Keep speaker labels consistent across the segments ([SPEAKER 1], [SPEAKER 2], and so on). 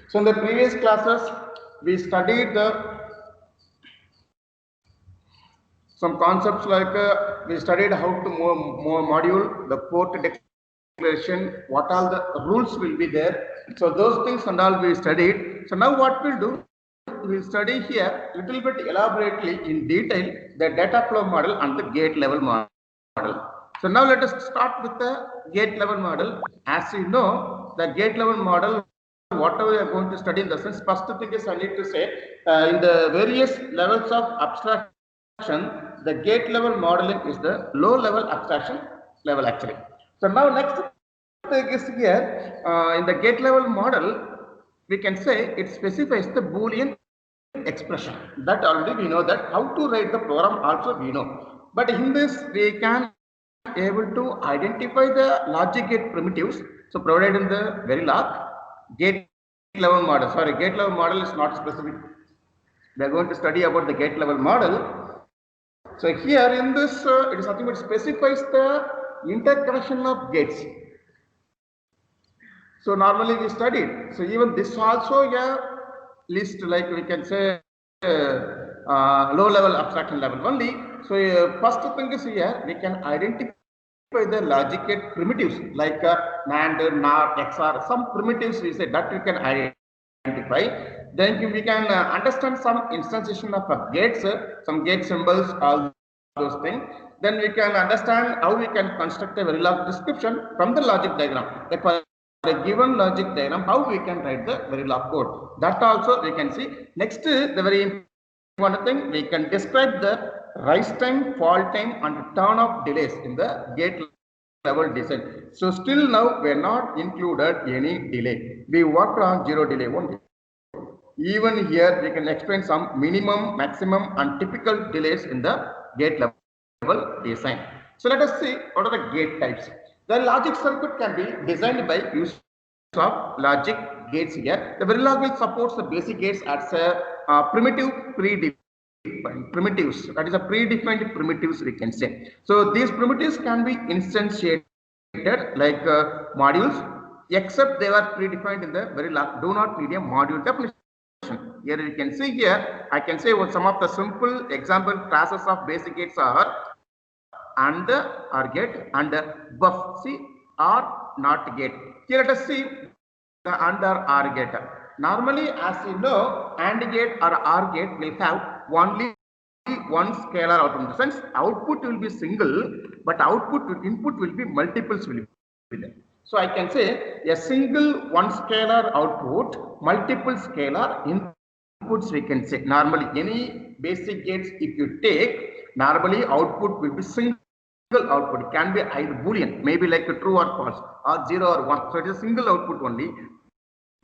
[SPEAKER 1] So in the previous classes, we studied some concepts like we studied how to more module, the port declaration, what all the rules will be there. So those things and all we studied. So now what we'll do, we'll study here little bit elaborately in detail the data flow model and the gate level model. So now let us start with the gate level model. As you know, the gate level model, whatever we are going to study in the sense, first thing is I need to say in the various levels of abstraction, the gate level modeling is the low level abstraction level actually. So now next thing is here in the gate level model, we can say it specifies the Boolean expression. That already we know that how to write the program also we know. But in this we can able to identify the logic gate primitives. So provided in the Verilog gate level model. Sorry, gate level model is not specific. We are going to study about the gate level model. So here in this, it is nothing but specifies the interconnection of gates. So normally we studied. So even this also a list, like we can say low level abstraction level only. So first thing is here we can identify the logic gate primitives like NAND, NOR, XOR, some primitives we say that we can identify. Then we can understand some instantiation of gates, some gate symbols, all those things. Then we can understand how we can construct a Verilog description from the logic diagram. Like for a given logic diagram, how we can write the Verilog code. That also we can see. Next, the very important thing, we can describe the rise time, fall time, and turn off delays in the gate level design. So still now we are not included any delay. We worked on zero delay only. Even here we can explain some minimum, maximum, and typical delays in the gate level design. So let us see what are the gate types. The logic circuit can be designed by use of logic gates here. The Verilog will support the basic gates as a primitive predefined primitives. That is a predefined primitives we can say. So these primitives can be instantiated like modules, except they are predefined in the Verilog. Do not need a module definition. Here you can see here, I can say what some of the simple example classes of basic gates are AND OR gate and buff. See, or not gate. Here let us see the AND or OR gate. Normally, as you know, AND gate or OR gate will have only one scalar output. In the sense, output will be single, but input will be multiples will be there. So I can say a single one scalar output, multiple scalar inputs we can say. Normally, any basic gates if you take, normally output will be single output. It can be either Boolean, maybe like a true or false, or 0 or 1. So it is a single output only.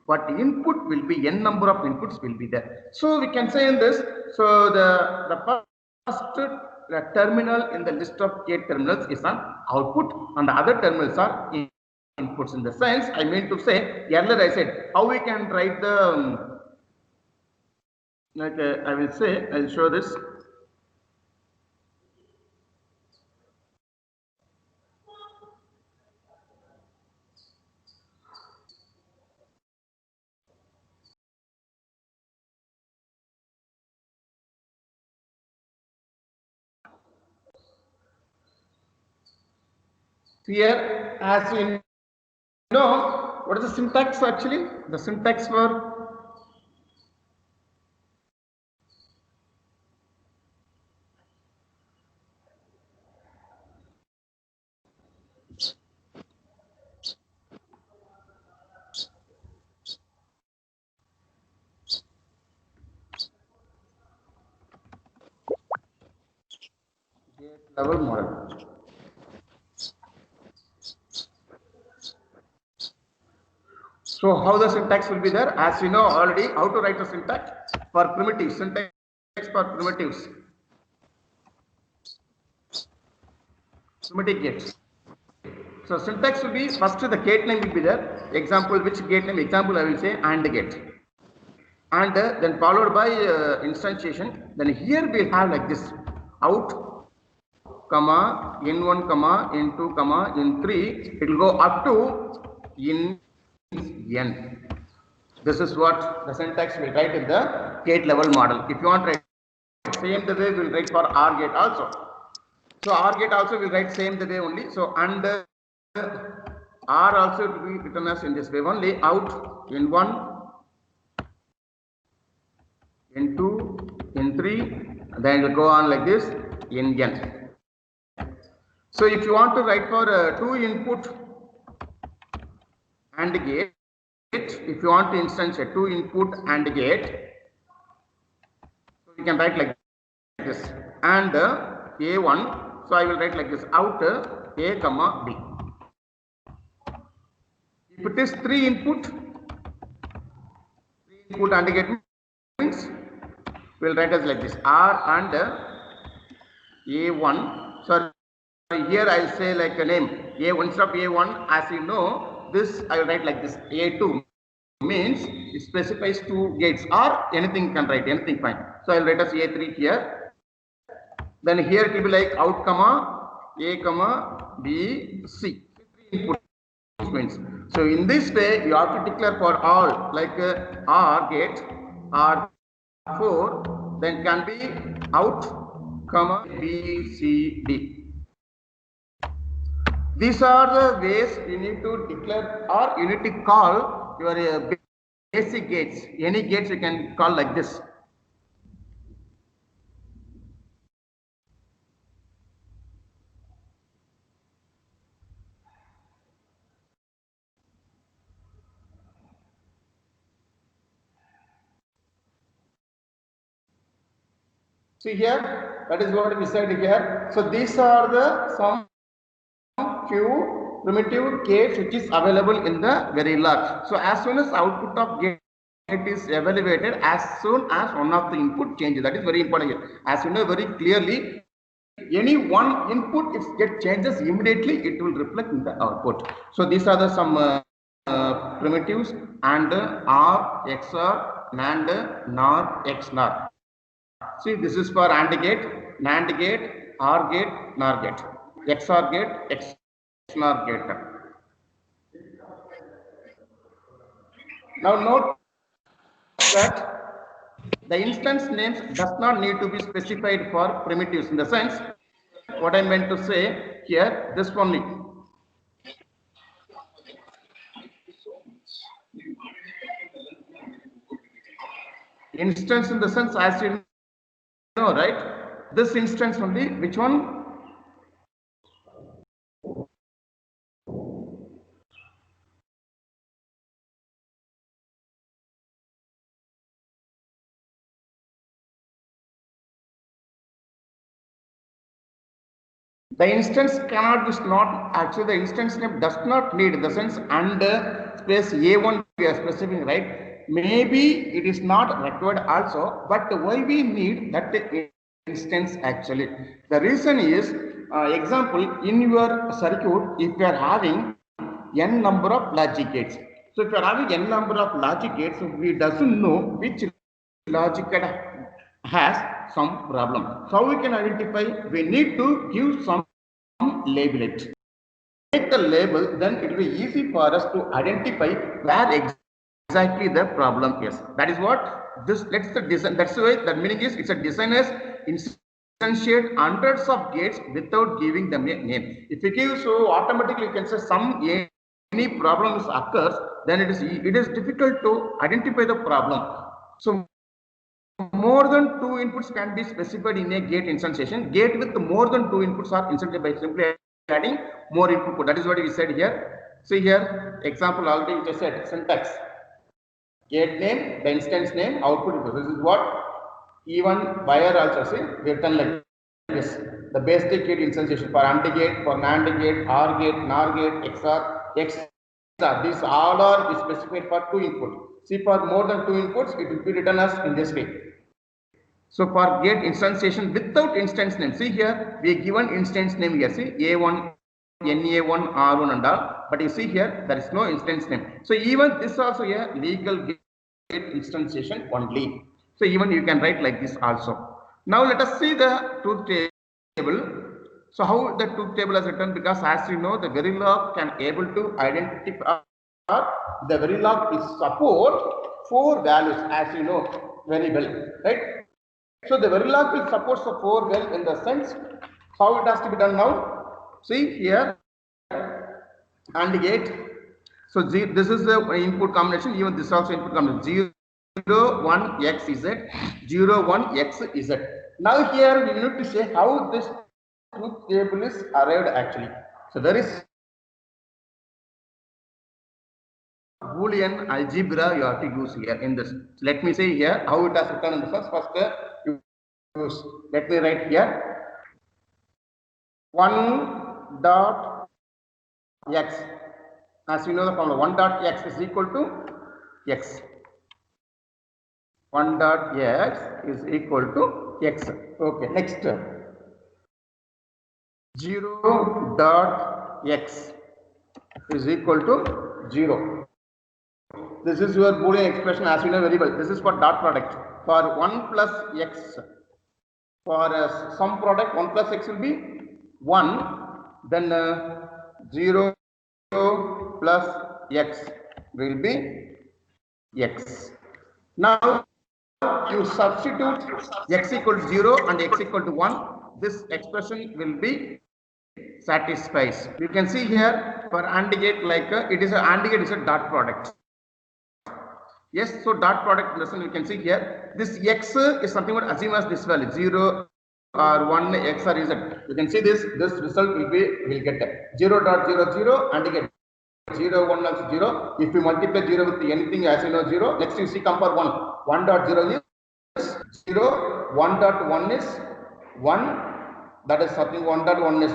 [SPEAKER 1] But input will be n number of inputs will be there. So we can say in this, so the first terminal in the list of gate terminals is an output, and the other terminals are inputs. In the sense, I mean to say, earlier I said how we can write the like I will say, I'll show this. Here, as you know, what is the syntax actually? The syntax for gate level model. So how the syntax will be there? As you know already, how to write the syntax for primitives. Syntax for primitives. Primitive gates. So syntax will be first the gate name will be there. Example, which gate name? Example I will say AND gate. And then followed by instantiation. Then here we have like this out, comma, in1, comma, in2, comma, in3. It will go up to in n. This is what the syntax we write in the gate level model. If you want to write same the way, we will write for OR gate also. So OR gate also will write same the way only. So and OR also will be written as in this way only. Out in 1, in 2, in 3, then it will go on like this in n. So if you want to write for 2 input AND gate, if you want to instantiate 2 input AND gate, so you can write like this and A1. So I will write like this out A comma B. If it is 3 input AND gate means we will write as like this R and A1. Sorry, here I will say like a name A1 instead of A1. As you know, this I will write like this A2 means it specifies 2 gates or anything you can write, anything fine. So I will write as A3 here. Then here it will be like out comma A comma B C. 3 input means. So in this way you have to declare for all like R gate R4, then can be out comma B C D. These are the ways you need to declare or you need to call your basic gates. Any gates you can call like this. See here, that is what we said here. So these are the some few primitive gates which is available in the Verilog. So as soon as output of gate is evaluated, as soon as one of the input changes, that is very important here. As you know very clearly, any one input if get changes immediately, it will reflect in the output. So these are the some primitives and OR, XOR, NAND, NOR, XNOR. See, this is for AND gate, NAND gate, OR gate, NOR gate, XOR gate, XNOR gate. Now note that the instance names does not need to be specified for primitives. In the sense, what I meant to say here, this only. Instance in the sense, as you know, right? This instance only, which one? The instance cannot be not actually the instance name does not need in the sense and space A1 we are specifying, right? Maybe it is not required also, but why we need that instance actually? The reason is example in your circuit, if you are having n number of logic gates. So if you are having n number of logic gates, we doesn't know which logic gate has some problem. So how we can identify? We need to give some label it. Make the label, then it will be easy for us to identify where exactly the problem is. That is what this. Let's the design. That's the way. The meaning is it's a designers instantiate hundreds of gates without giving them a name. If you give so automatically you can say some any problems occurs, then it is difficult to identify the problem. So more than 2 inputs can be specified in a gate instantiation. Gate with more than 2 inputs are instantiated by simply adding more input. That is what we said here. See here, example already which I said syntax. Gate name, the instance name, output. This is what even wire also see written like this. The basic gate instantiation for AND gate, for NAND gate, OR gate, NOR gate, XOR, XOR. These all are specified for 2 input. See, for more than 2 inputs, it will be written as in this way. So for gate instantiation without instance name, see here we given instance name here. See A1, NA1, R1 and all. But you see here there is no instance name. So even this also a legal gate instantiation only. So even you can write like this also. Now let us see the truth table. So how the truth table is written? Because as you know, the Verilog can able to identify the Verilog is support 4 values, as you know very well, right? So the Verilog will support the 4 well in the sense how it has to be done now. See here, AND gate. So this is the input combination. Even this also input combination. 0 1 x z, 0 1 x z. Now here we need to say how this truth table is arrived actually. So there is Boolean algebra you have to use here in this. So let me say here how it has written in the first. You use. Let me write here 1 dot x. As you know the formula 1 dot x is equal to x. 1 dot x is equal to x. Okay, next 0 dot x is equal to 0. This is your Boolean expression, as you know very well. This is for dot product. For 1 plus x, for some product 1 plus x will be 1, then 0 plus x will be x. Now you substitute x equal to 0 and x equal to 1, this expression will be satisfies. You can see here for AND gate, like it is a AND gate is a dot product. Yes, so dot product lesson you can see here. This x is something what assume as this value 0 or 1 x or z. You can see this result will get 0.00 and get 0 1 also 0. If you multiply 0 with anything, as you know 0, next you see compare 1.0 is 0, 1.1 is 1, that is something 1.1 is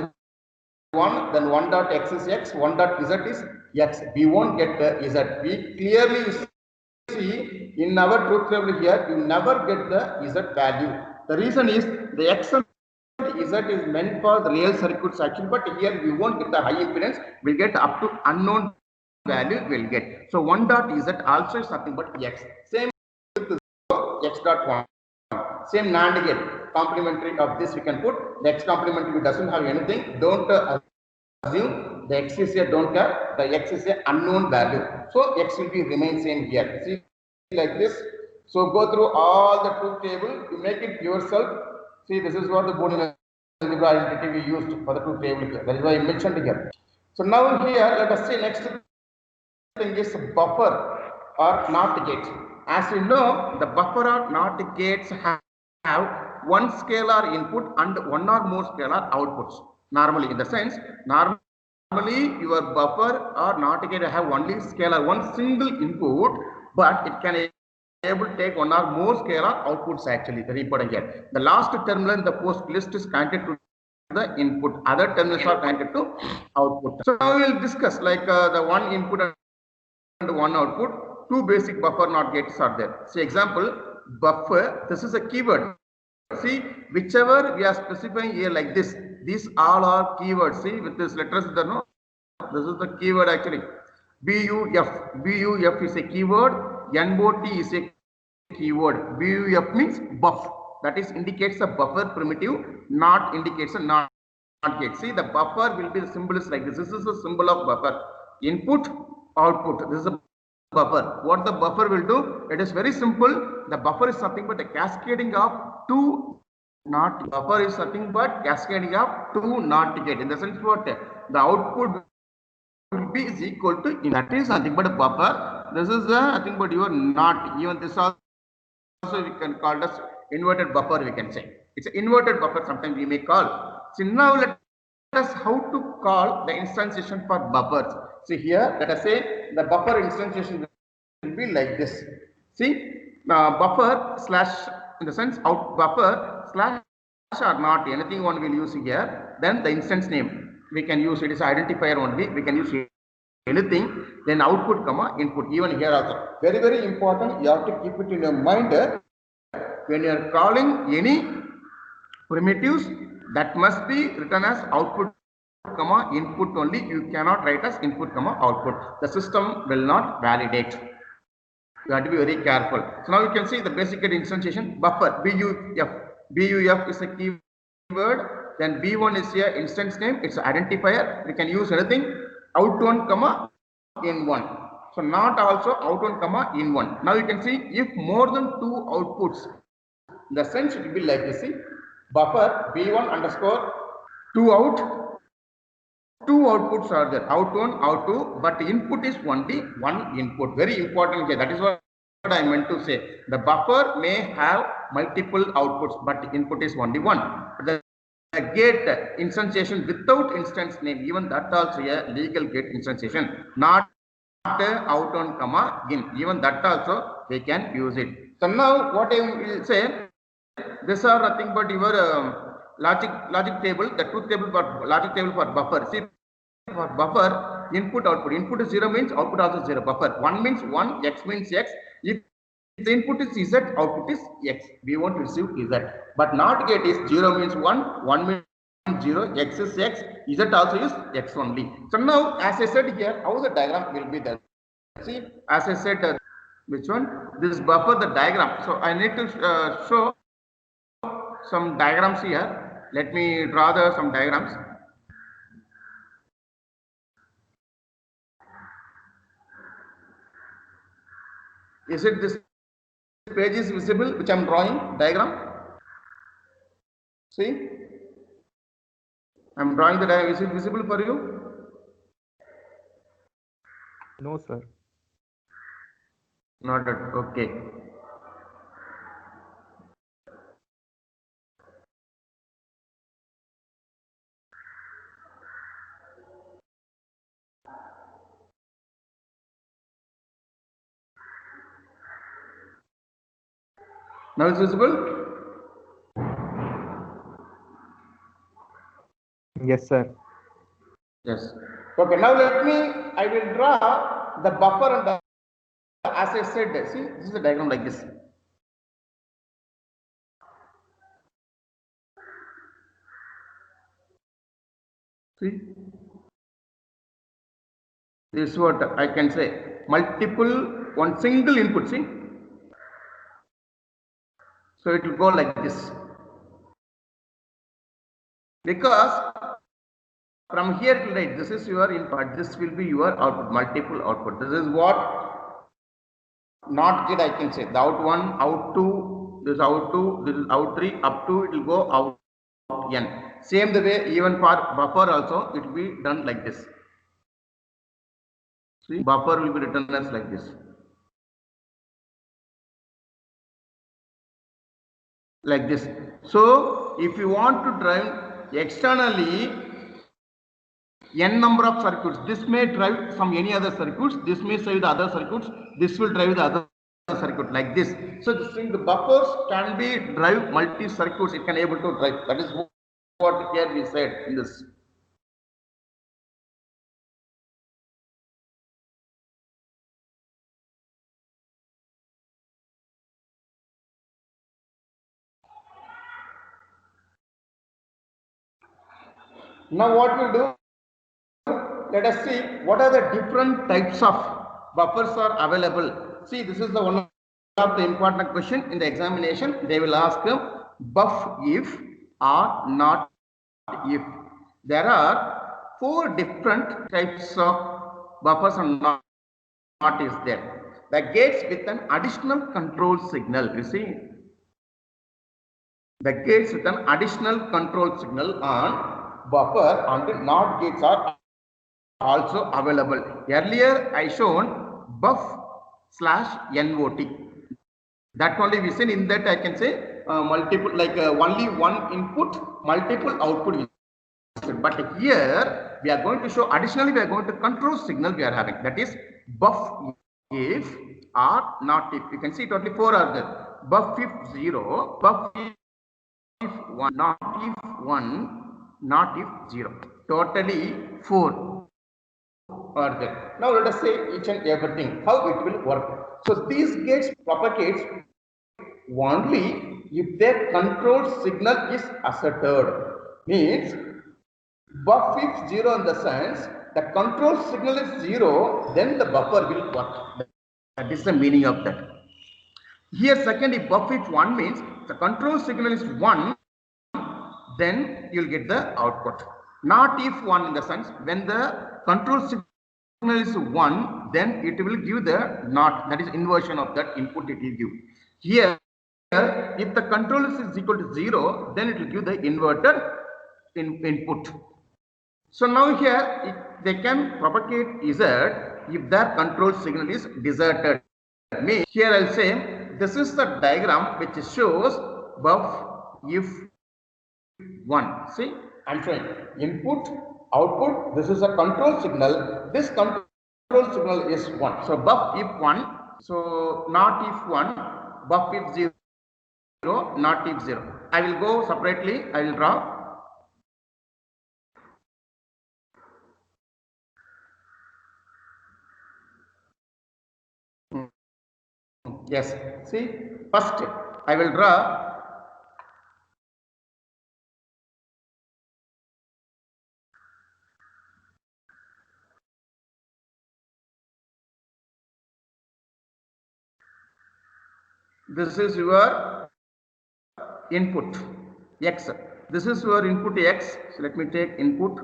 [SPEAKER 1] 1, then 1 dot x is x, 1 dot z is x. We won't get the z. We clearly see in our truth table here, you never get the z value. The reason is the x and z is meant for the real circuits actually, but here we won't get the high impedance. We'll get up to unknown value. We'll get. So 1 dot z also is nothing but x. Same with x dot 1. Same NAND gate. Complementary of this we can put. The x complementary doesn't have anything. Don't assume the x is here. Don't care. The x is an unknown value. So x will be remain same here. See like this. So go through all the truth table. You make it yourself. See, this is what the Boolean algebra identity we used for the truth table here. That is why I mentioned here. So now here, let us see next thing is buffer or NOT gate. As you know, the buffer or NOT gates have one scalar input and one or more scalar outputs. Normally, in the sense, normally your buffer or NOT gate have only scalar, one single input, but it can able to take one or more scalar outputs actually. Very important here. The last terminal in the post list is connected to the input. Other terminals are connected to output. So now we will discuss like the one input and one output. Two basic buffer NOT gates are there. See example, buffer. This is a keyword. See, whichever we are specifying here like this, these all are keywords. See, with this letters there, no. This is the keyword actually. BUF. BUF is a keyword. NOT is a keyword. BUF means buff. That is indicates a buffer primitive. NOT indicates a NOT gate. See, the buffer will be the symbol is like this. This is the symbol of buffer. Input, output. This is a buffer. What the buffer will do? It is very simple. The buffer is nothing but the cascading of two NOT. Buffer is nothing but cascading of two NOT gate. In the sense what the output will be is equal to in. That is nothing but a buffer. This is nothing but your NOT. Even this also we can call as inverted buffer. We can say it's an inverted buffer. Sometimes we may call. So now let us how to call the instantiation for buffers. See here, let us say the buffer instantiation will be like this. See, buffer slash in the sense out buffer slash or not anything one will use here. Then the instance name we can use it is identifier only. We can use anything. Then output comma input. Even here also very very important. You have to keep it in your mind when you are calling any primitives. That must be written as output comma input only. You cannot write as input comma output. The system will not validate. You have to be very careful. So now you can see the basic instantiation buffer BUF. BUF is a keyword. Then B1 is here instance name. It's an identifier. We can use anything. Out1 comma in1. So not also out one comma in one. Now you can see if more than two outputs, the sense it will be like this. See, buffer B1 underscore two out, two outputs are there, out one, out two, but input is only one input. Very important here. That is what I meant to say. The buffer may have multiple outputs, but input is only one. The gate instantiation without instance name, even that also a legal gate instantiation, not out one comma in, even that also they can use it. So now what I will say, these are nothing but your logic table, the truth table for logic table for buffer. See, for buffer, input output, input is 0 means output also 0. Buffer 1 means 1, x means x. If the input is z, output is x. We want to receive z. But not gate is 0 means 1, 1 means 0, x is x, z also is x only. So now, as I said here, how the diagram will be there. See, as I said, which one? This buffer, the diagram. So I need to show some diagrams here. Let me draw some diagrams. Is it this page is visible, which I am drawing diagram? See, I am drawing the diagram. Is it visible for you?
[SPEAKER 2] No, sir.
[SPEAKER 1] Not at, okay. Now it's visible?
[SPEAKER 2] Yes, sir.
[SPEAKER 1] Yes. Okay, now I will draw the buffer and the, as I said, see, this is a diagram like this. See, this is what I can say. Multiple, one single input, see. So it will go like this. Because from here to right, this is your input, this will be your output, multiple output. This is what not gate I can say. The out one, out two, this is out two, this is out three, up to it will go out n. Same the way even for buffer also it will be done like this. See, buffer will be written as like this. Like this. So if you want to drive externally n number of circuits, this may drive some any other circuits, this may drive the other circuits, this will drive the other circuit like this. So this thing, the buffers can be drive multi circuits, it can able to drive. That is what here we said in this. Now what we'll do, let us see what are the different types of buffers are available. See, this is the one of the important question in the examination. They will ask buff if or not if. There are 4 different types of buffers and not is there. The gates with an additional control signal, you see. The gates with an additional control signal on buffer and the NOT gates are also available. Earlier I shown buff/NOT. That only we seen, in that I can say multiple, like only one input, multiple output. But here we are going to show additionally we are going to control signal we are having, that is buff if or not if. You can see totally 4 are there. Buff if 0, buff if 1, not if 1, not if 0. Totally 4 are there. Now let us say each and everything, how it will work. So these gates propagates only if their control signal is asserted. Means buff if 0 in the sense the control signal is 0, then the buffer will work. That is the meaning of that. Here second, if buff if 1 means the control signal is 1, then you will get the output. Not if 1 in the sense when the control signal is 1, then it will give the not, that is inversion of that input it will give. Here, if the control is equal to 0, then it will give the inverted input. So now here they can propagate Z if their control signal is deserted. Means here I'll say this is the diagram which shows buff if 1. See, I'm showing input, output. This is a control signal. This control signal is 1. So buff if 1. So not if 1. Buff if 0. Not if 0. I will go separately. I will draw. Yes. See, first I will draw. This is your input X. This is your input X. So let me take input.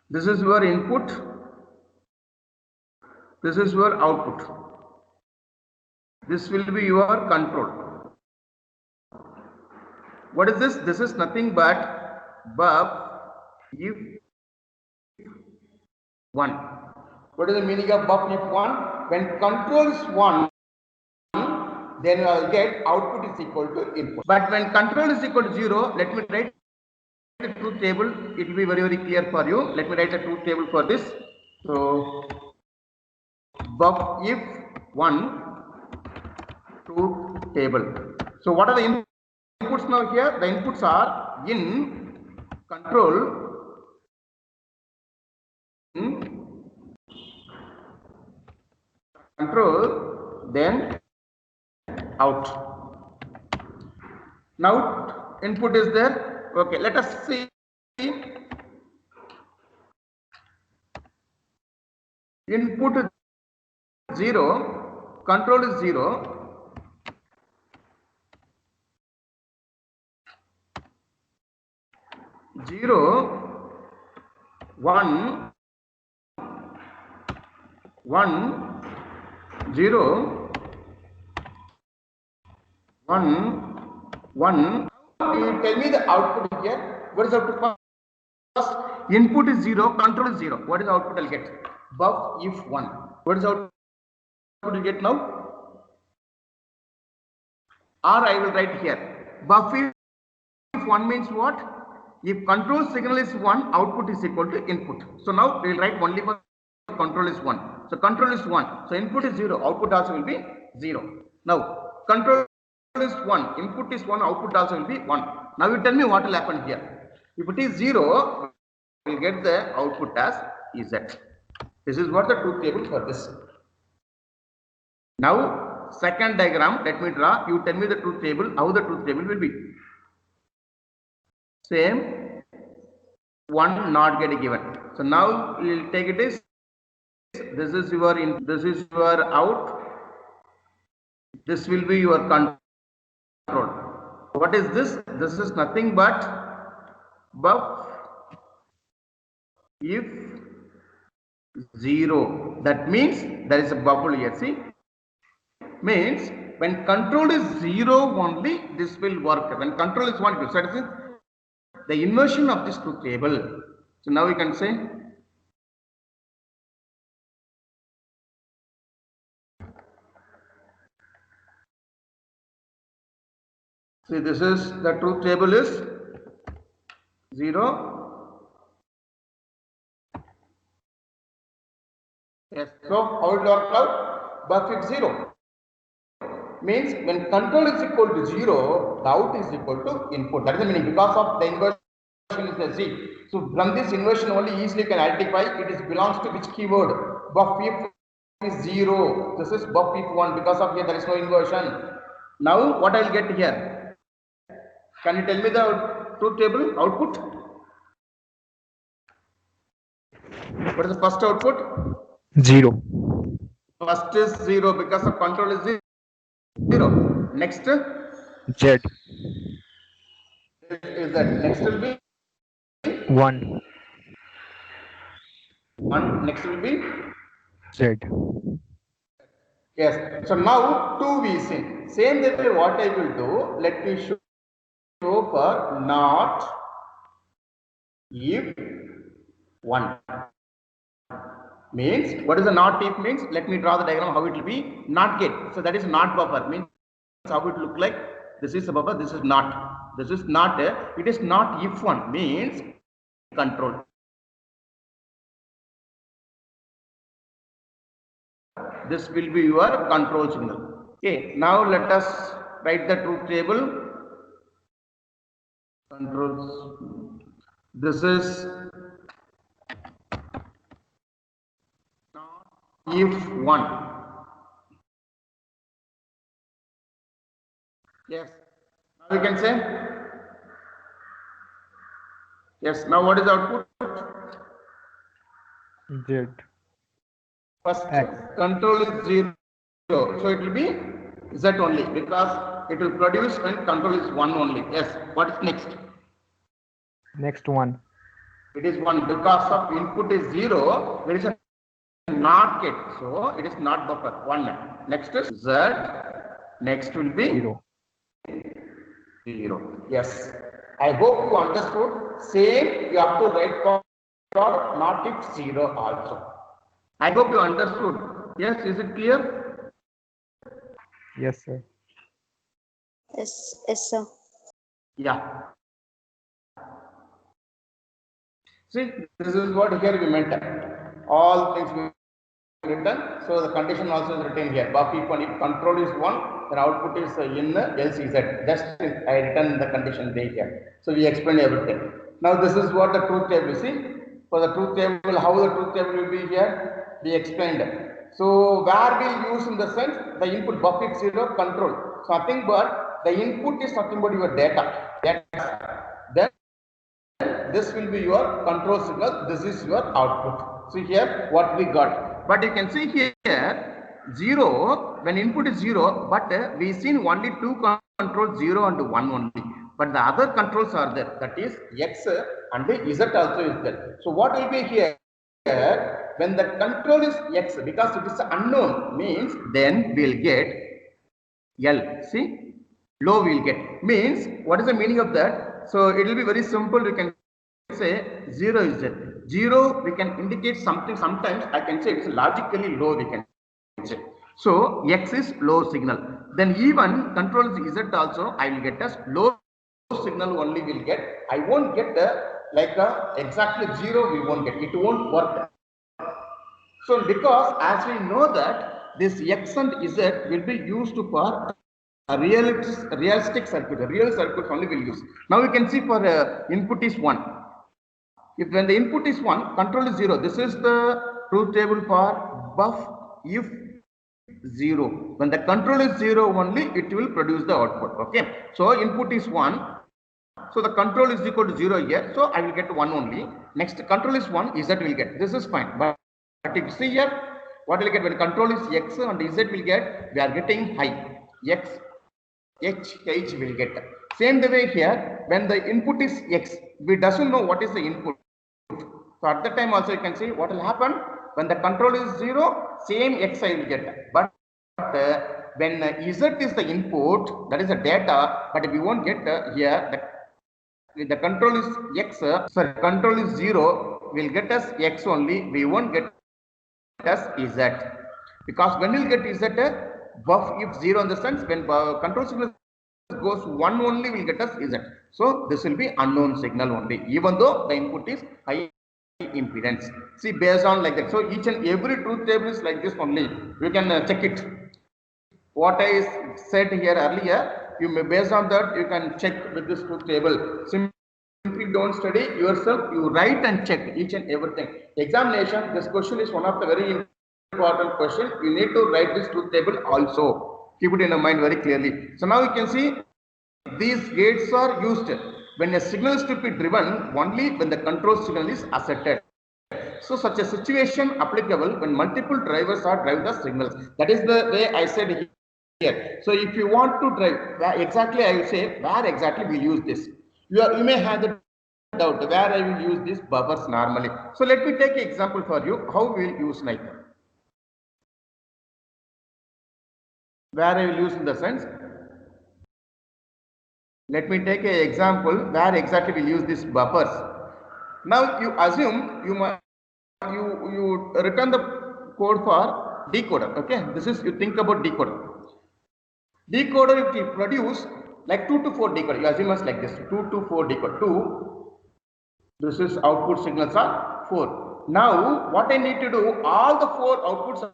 [SPEAKER 1] This is your input. This is your output. This will be your control. What is this? This is nothing but buff if 1. What is the meaning of buff if 1? When control is 1, then you will get output is equal to input. But when control is equal to 0, let me write the truth table. It will be very, very clear for you. Let me write the truth table for this. So buff if 1 truth table. So what are the inputs now here? The inputs are in control, then out. Now input is there. Okay, let us see. Input is 0, control is 0. Zero, 1, 1, 0, 1, 1. You tell me the output here. What is the output? First, input is 0, control is 0. What is the output I'll get? Buff if 1. What is the output you get now? Or I will write here. Buff if 1 means what? If control signal is 1, output is equal to input. So now we will write only for control is 1. So control is 1. So input is 0. Output also will be 0. Now control is 1. Input is 1. Output also will be 1. Now you tell me what will happen here. If it is 0, we will get the output as Z. This is what the truth table for this. Now second diagram. Let me draw. You tell me the truth table. How the truth table will be. Same, 1 not get given. So now we will take it as this is your in, this is your out, this will be your control. What is this? This is nothing but buff if 0. That means there is a bubble here. See, means when control is 0 only, this will work. When control is 1, so it is the inversion of this truth table. So now we can say see this is the truth table is 0. Yes. So how it works out? Buff if 0 means when control is equal to 0, the out is equal to input. That is the meaning, because of the inversion is the Z. So from this inversion only easily can identify it is belongs to which keyword. Buff if is 0. This is buff if 1. Because of here there is no inversion. Now what I will get here? Can you tell me the truth table output? What is the first output?
[SPEAKER 2] 0.
[SPEAKER 1] First is 0 because of control is 0. Next
[SPEAKER 2] Z.
[SPEAKER 1] is that next will be
[SPEAKER 2] 1.
[SPEAKER 1] 1. Next will be
[SPEAKER 2] Z.
[SPEAKER 1] yes. So now 2 we see. Same way what I will do, let me show for not if 1. Means what is the not if means? Let me draw the diagram how it will be. Not get. So that is not buffer means how it look like. This is a buffer. This is not. This is not. It is not if 1 means control. This will be your control signal. Okay. Now let us write the truth table. Controls. This is if 1. Yes. Now you can say yes. Now what is the output?
[SPEAKER 2] Z.
[SPEAKER 1] First
[SPEAKER 2] X.
[SPEAKER 1] control is 0. So it will be Z only because it will produce when control is 1 only. Yes. What is next?
[SPEAKER 2] Next 1.
[SPEAKER 1] It is 1 because of input is 0. There is a not get. So it is not buffer. 1. Next is Z. Next will be
[SPEAKER 2] 0.
[SPEAKER 1] 0. Yes. I hope you understood. Same you have to write for not if 0 also. I hope you understood. Yes, is it clear?
[SPEAKER 2] Yes, sir.
[SPEAKER 3] Yes, yes, sir.
[SPEAKER 1] Yeah. See, this is what here we meant. All things we written. So the condition also is written here. Buff if control is 1, then output is in else is Z. Just I written the condition there here. So we explained everything. Now this is what the truth table. See, for the truth table, how the truth table will be here. We explained. So where we use in the sense the input buff if 0 control. So nothing but the input is nothing but your data. Then this will be your control signal. This is your output. So here what we got. But you can see here 0 when input is 0, but we seen only 2 controls 0 and 1 only. But the other controls are there. That is X and the Z also is there. So what will be here? When the control is X, because it is unknown, means then we'll get L. See, low we'll get. Means what is the meaning of that? So it will be very simple. We can say 0 is there. 0 we can indicate something. Sometimes I can say it's logically low. We can say. So X is low signal. Then even control is Z also. I will get as low signal only will get. I won't get exactly 0. We won't get. It won't work. So because as we know that this X and Z will be used for a realistic circuit, a real circuit only will use. Now you can see for input is 1. If when the input is 1, control is 0. This is the truth table for buff if 0. When the control is 0 only, it will produce the output. Okay. So input is 1. So the control is equal to 0 here. So I will get 1 only. Next control is 1, Z will get. This is fine. But if you see here, what will get when control is X and Z will get, we are getting high. X, H will get. Same the way here, when the input is X, we doesn't know what is the input. So at that time also you can see what will happen when the control is 0, same X I will get. But when Z is the input, that is the data, but we won't get here the control is X, sorry, control is 0, we'll get us X only, we won't get us Z. Because when we'll get Z, buff if 0 in the sense, when control signal goes 1 only, will get us Z. So this will be unknown signal only, even though the input is high impedance. See, based on like that. So each and every truth table is like this only. You can check it. What I said here earlier, you may based on that you can check with this truth table. Simply don't study yourself. You write and check each and everything. Examination. This question is one of the very important question. You need to write this truth table also. Keep it in your mind very clearly. So now you can see these gates are used when a signal is to be driven only when the control signal is asserted. So such a situation applicable when multiple drivers are drive the signals. That is the way I said here. So if you want to drive, where exactly I will say, where exactly we'll use this. You may have the doubt where I will use these buffers normally. So let me take an example for you how we will use like that. Where I will use in the sense, let me take an example where exactly we'll use these buffers. Now you assume you return the code for decoder. Okay, this is you think about decoder. Decoder it will produce like 2 to 4 decoder. You assume as like this 2 to 4 decoder. 2. This is output signals are 4. Now what I need to do, all the 4 outputs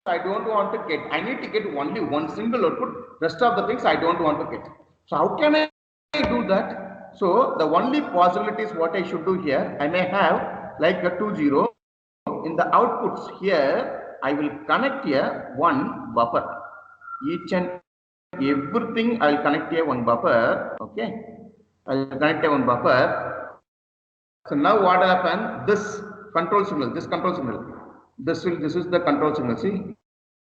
[SPEAKER 1] I don't want to get. I need to get only one single output. Rest of the things I don't want to get. So how can I do that? So the only possibility is what I should do here. I may have like a 2 0. In the outputs here, I will connect here one buffer. Each and everything I will connect here one buffer. Okay, I will connect here one buffer. So now what happened? This control signal, this is the control signal. See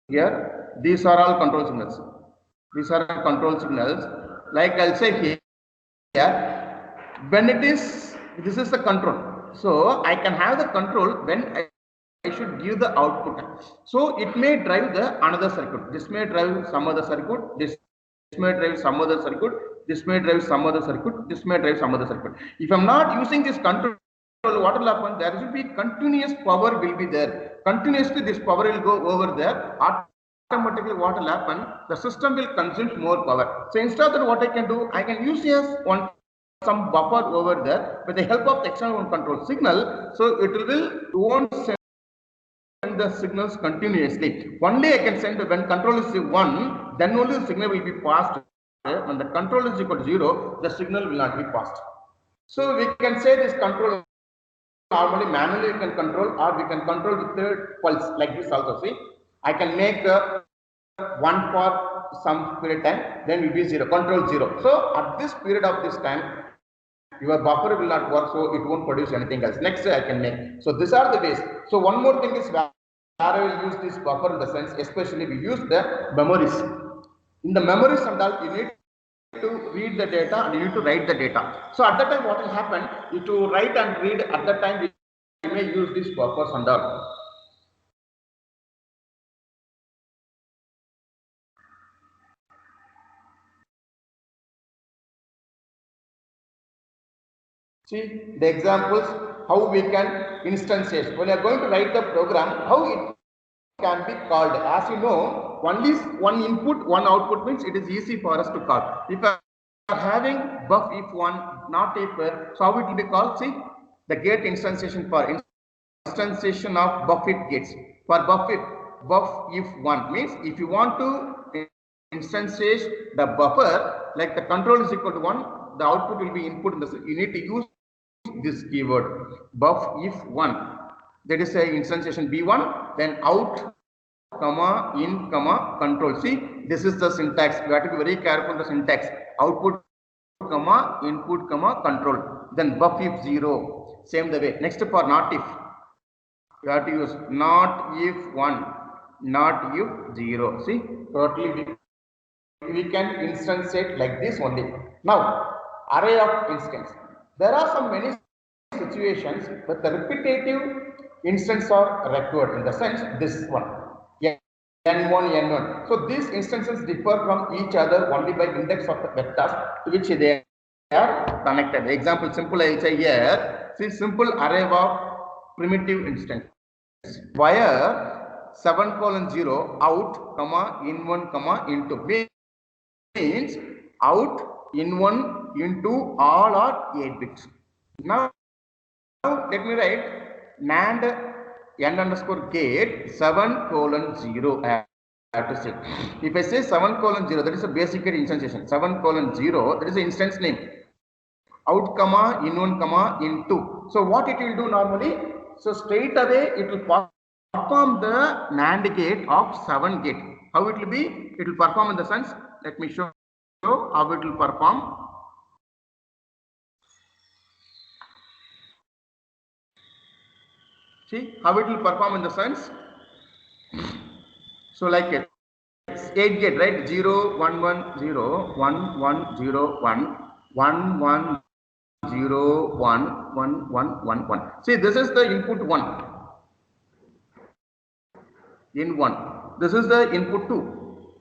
[SPEAKER 1] here, these are all control signals. These are control signals. Like I'll say here, when it is, this is the control. So I can have the control when I should give the output. So it may drive the another circuit. This may drive some other circuit. This may drive some other circuit. This may drive some other circuit. This may drive some other circuit. If I'm not using this control, what will happen? There will be continuous power will be there. Continuously this power will go over there. Automatically what will happen? The system will consume more power. So instead of that, what I can do? I can use some buffer over there with the help of the external control signal. So it won't send the signals continuously. Only I can send when control is 1, then only the signal will be passed. When the control is equal to 0, the signal will not be passed. So we can say this control normally manually you can control, or we can control with the pulse like this also. See, I can make 1 for some period of time, then will be 0, control 0. So at this period of this time, your buffer will not work, so it won't produce anything else. Next I can make. So these are the ways. So one more thing is where I will use this buffer in the sense, especially we use the memories. In the memories and all, you need to read the data and you need to write the data. So at that time what will happen, you to write and read at that time we may use these buffers and all. See the examples how we can instantiate. When you are going to write the program, how it can be called. As you know, only one input, one output means it is easy for us to call. If I are having buff if one, not if, so how it will be called? See, the gate instantiation for instantiation of buff if gates. For buff if one means if you want to instantiate the buffer, like the control is equal to 1, the output will be input in the, you need to use this keyword buff if 1. That is a instantiation B1, then out, comma, in, comma, control. See, this is the syntax. You have to be very careful the syntax. Output, comma, input, comma, control. Then buff if 0. Same the way. Next for not if. You have to use not if 1, not if 0. See, totally we can instantiate like this only. Now, array of instance. There are some many situations that the repetitive instance are required in the sense this one. N1, N1. So these instances differ from each other only by index of the vectors to which they are connected. Example simple I will say here. See simple array of primitive instance. Where 7:0 out, comma, in1, comma, into means out, in1, into all are 8 bits. Now let me write NAND n underscore gate 7:0. I have to say. If I say 7:0, that is a basic instantiation. 7:0, that is the instance name. Out, comma, in1, comma, in2. So what it will do normally? So straight away it will perform the NAND gate of 7 gate. How it will be? It will perform in the sense. Let me show how it will perform. See how it will perform in the sense. So like it 8 gate, right? 0, 1, 1, 0, 1, 1, 0, 1, 1, 1, 0, 1, 1, 1, 1, 1. See, this is the input 1 in 1. This is the input 2.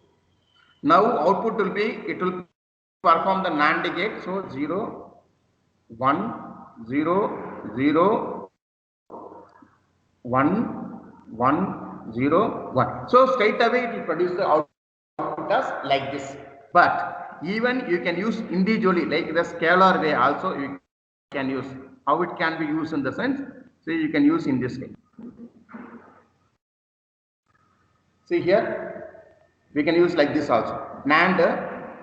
[SPEAKER 1] Now output will be, it will perform the NAND gate. So 0, 1, 0, 0, 1, 1, 0, 1. So straight away it will produce the output as like this. But even you can use individually, like the scalar way also you can use. How it can be used in the sense, so you can use in this way. See here, we can use like this also. NAND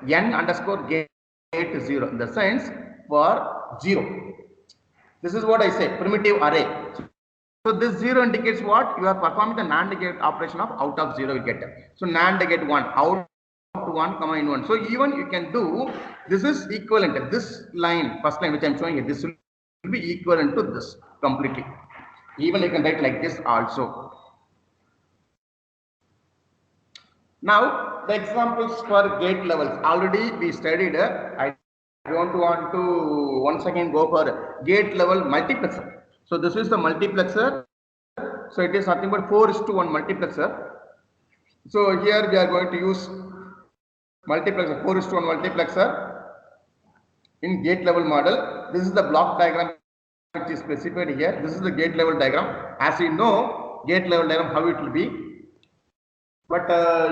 [SPEAKER 1] n underscore gate 0 in the sense for 0. This is what I say, primitive array. So this 0 indicates what? You are performing the NAND gate operation of out of 0 you get. So NAND gate 1, out 1, comma in 1. So even you can do, this is equivalent. This line, first line which I am showing here, this will be equivalent to this completely. Even you can write like this also. Now the examples for gate levels already we studied. I don't want to once again go for gate level multiplexer. So this is the multiplexer. So it is nothing but 4:1 multiplexer. So here we are going to use multiplexer, 4:1 multiplexer in gate level model. This is the block diagram which is specified here. This is the gate level diagram. As you know, gate level diagram how it will be. But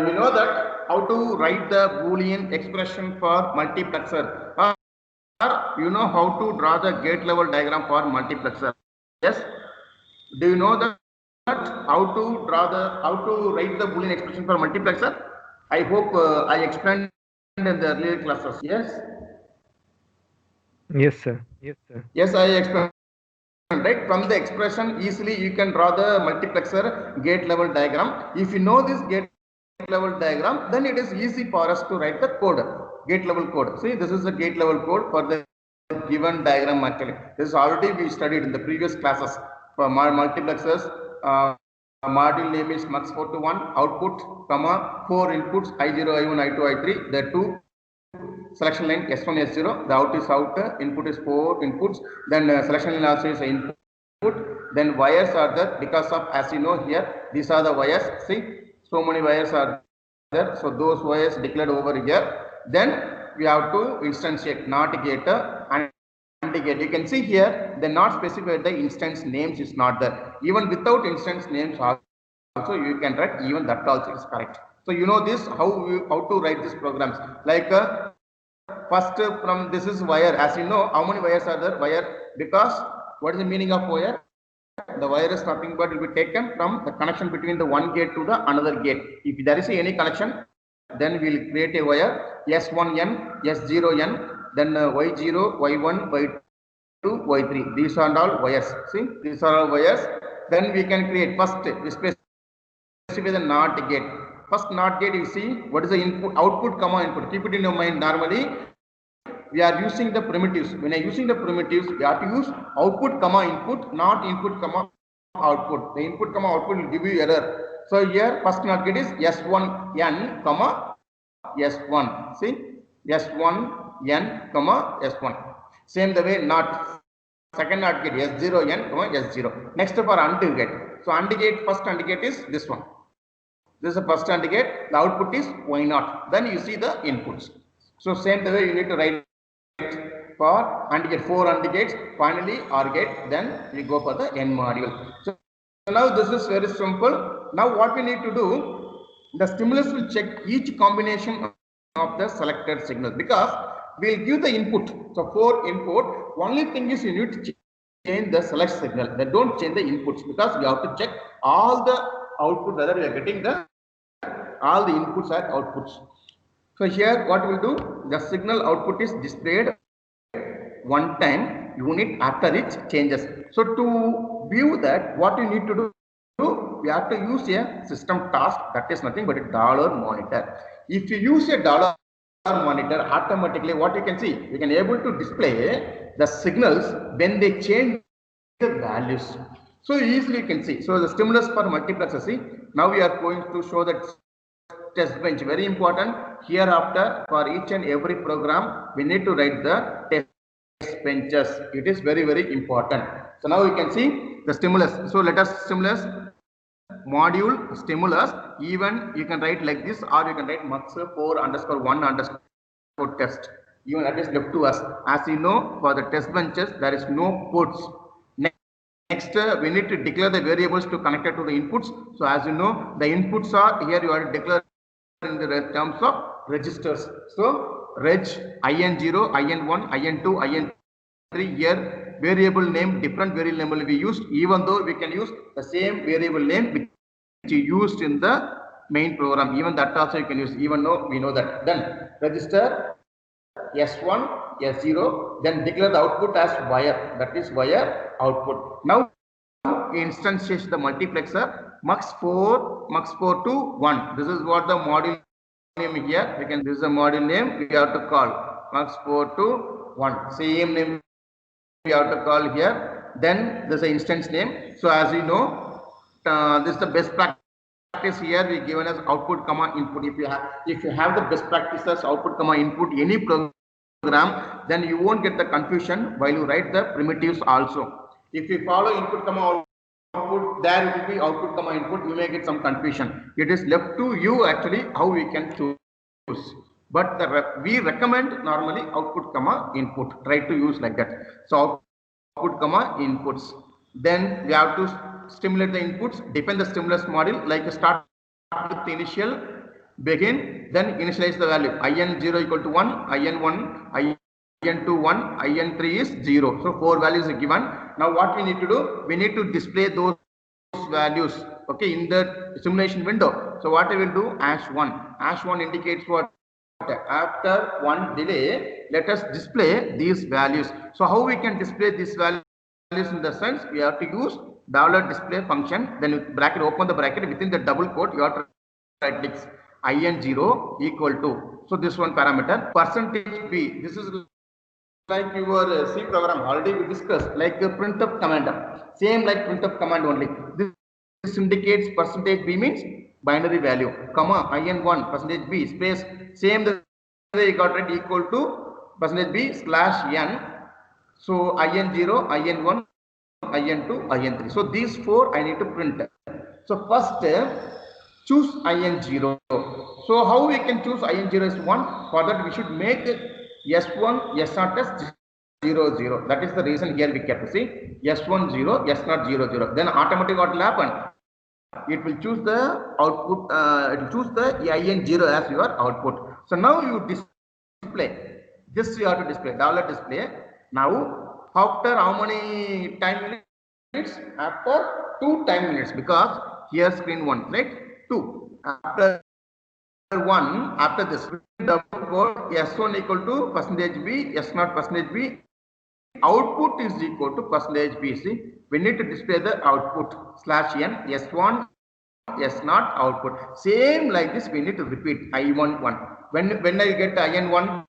[SPEAKER 1] you know that how to write the Boolean expression for multiplexer, or you know how to draw the gate level diagram for multiplexer. Yes, do you know that how to write the Boolean expression for multiplexer? I hope I explained in the earlier classes. Yes.
[SPEAKER 2] Yes, sir. Yes, sir.
[SPEAKER 1] Yes, I explained. Right, from the expression easily you can draw the multiplexer gate level diagram. If you know this gate level diagram, then it is easy for us to write the code, gate level code. See, this is the gate level code for the given diagram actually. This is already we studied in the previous classes for multiplexers. Module name is mux421, output, comma, 4 inputs, I0, I1, I2, I3, the 2 selection line S1, S0, the out is out, input is 4 inputs, then selection line also is input, then wires are there because of, as you know here, these are the wires, see, so many wires are there, so those wires declared over here, then we have to instantiate NOT gate and AND gate. You can see here, the not specified the instance names is not there, even without instance names also you can write, even that also is correct. So you know this, how to write these programs, like first from this is wire. As you know, how many wires are there? Wire, because what is the meaning of wire? The wire is nothing but will be taken from the connection between the one gate to the another gate. If there is any connection, then we will create a wire S1n, S0n, then Y0, Y1, Y2, Y3. These are all wires. See, these are all wires. Then we can create first we specify the NOT gate. First NOT gate, you see what is the input, output, comma input. Keep it in your mind. Normally we are using the primitives. When I using the primitives, we have to use output, comma input, not input, comma output. The input, comma output will give you error. So here first NOT gate is S1n, comma S1. See, S1n, comma S1. Same the way not second NOT gate S0n, comma S0. Next for AND gate. So AND gate, first AND gate is this one. This is the first AND gate. The output is Y0. Then you see the inputs. So same the way you need to write for AND gate, 4 AND gates. Finally OR gate. Then we go for the N module. So now this is very simple. Now what we need to do, the stimulus will check each combination of the selected signal, because we will give the input. So 4 input. Only thing is you need to change the select signal. They don't change the inputs, because we have to check all the output whether we are getting the all the inputs are outputs. So here what we'll do, the signal output is displayed one time unit after it changes. So to view that, what you need to do, we have to use a system task, that is nothing but a dollar monitor. If you use a dollar monitor, automatically what you can see, you can able to display the signals when they change the values. So easily you can see. So the stimulus for multiplexer, see, now we are going to show that test bench, very important. Hereafter, for each and every program, we need to write the test benches. It is very, very important. So now you can see the stimulus. So let us stimulus, module, stimulus. Even you can write like this, or you can write mux4_1_ test. Even that is left to us. As you know, for the test benches, there is no ports. Next, we need to declare the variables to connect it to the inputs. So as you know, the inputs are here, you are declared in the terms of registers. So reg, IN0, IN1, IN2, IN3, here variable name, different variable name will be used, even though we can use the same variable name which you used in the main program. Even that also you can use, even though we know that. Then register S1, S0, then declare the output as wire, that is wire output. Now instantiate the multiplexer mux4 to 1. This is what the module name here. We can, this is the module name we have to call mux4 to 1. Same name we have to call here. Then this is the instance name. So as you know, this is the best practice here. We given as output comma input. If you have the best practices output comma input any program, then you won't get the confusion while you write the primitives also. If you follow input comma output, there will be output comma input, you may get some confusion. It is left to you actually how we can choose. But we recommend normally output comma input. Try to use like that. So output comma inputs. Then we have to stimulate the inputs, define the stimulus model, like start with the initial, begin, then initialize the value. IN0 equal to 1, IN1, IN2 1, IN3 is 0. So 4 values are given. Now what we need to do? We need to display those values, okay, in the simulation window. So what I will do? #1. #1 indicates what? After one delay, let us display these values. So how we can display these values in the sense? We have to use $display function. Then bracket, open the bracket, within the double quote you have to write this IN0 equal to. So this one parameter %b. This is like your C program already we discussed, like the printf command. Same like printf command only. This indicates %b means binary value, comma IN1 %b space, same the way you got it, equal to %b/n. So IN0, IN1, IN2, IN3. So these 4 I need to print. So first choose IN0. So how we can choose IN0 as 1? For that we should make S1, S0 as 0, 0. That is the reason here we kept to see S1 0, S0 0, 0. Then automatically what will happen? It will choose the output, it will choose the IN0 as your output. So now you display. This you have to display, $display. Now after how many time minutes? After 2 time minutes, because here screen 1, right? 2. After 1, after this double quote, S1 equal to %b, S0 %b, output is equal to %b. See, we need to display the output /n, S1, S0 output. Same like this we need to repeat I1 1. When I get IN1,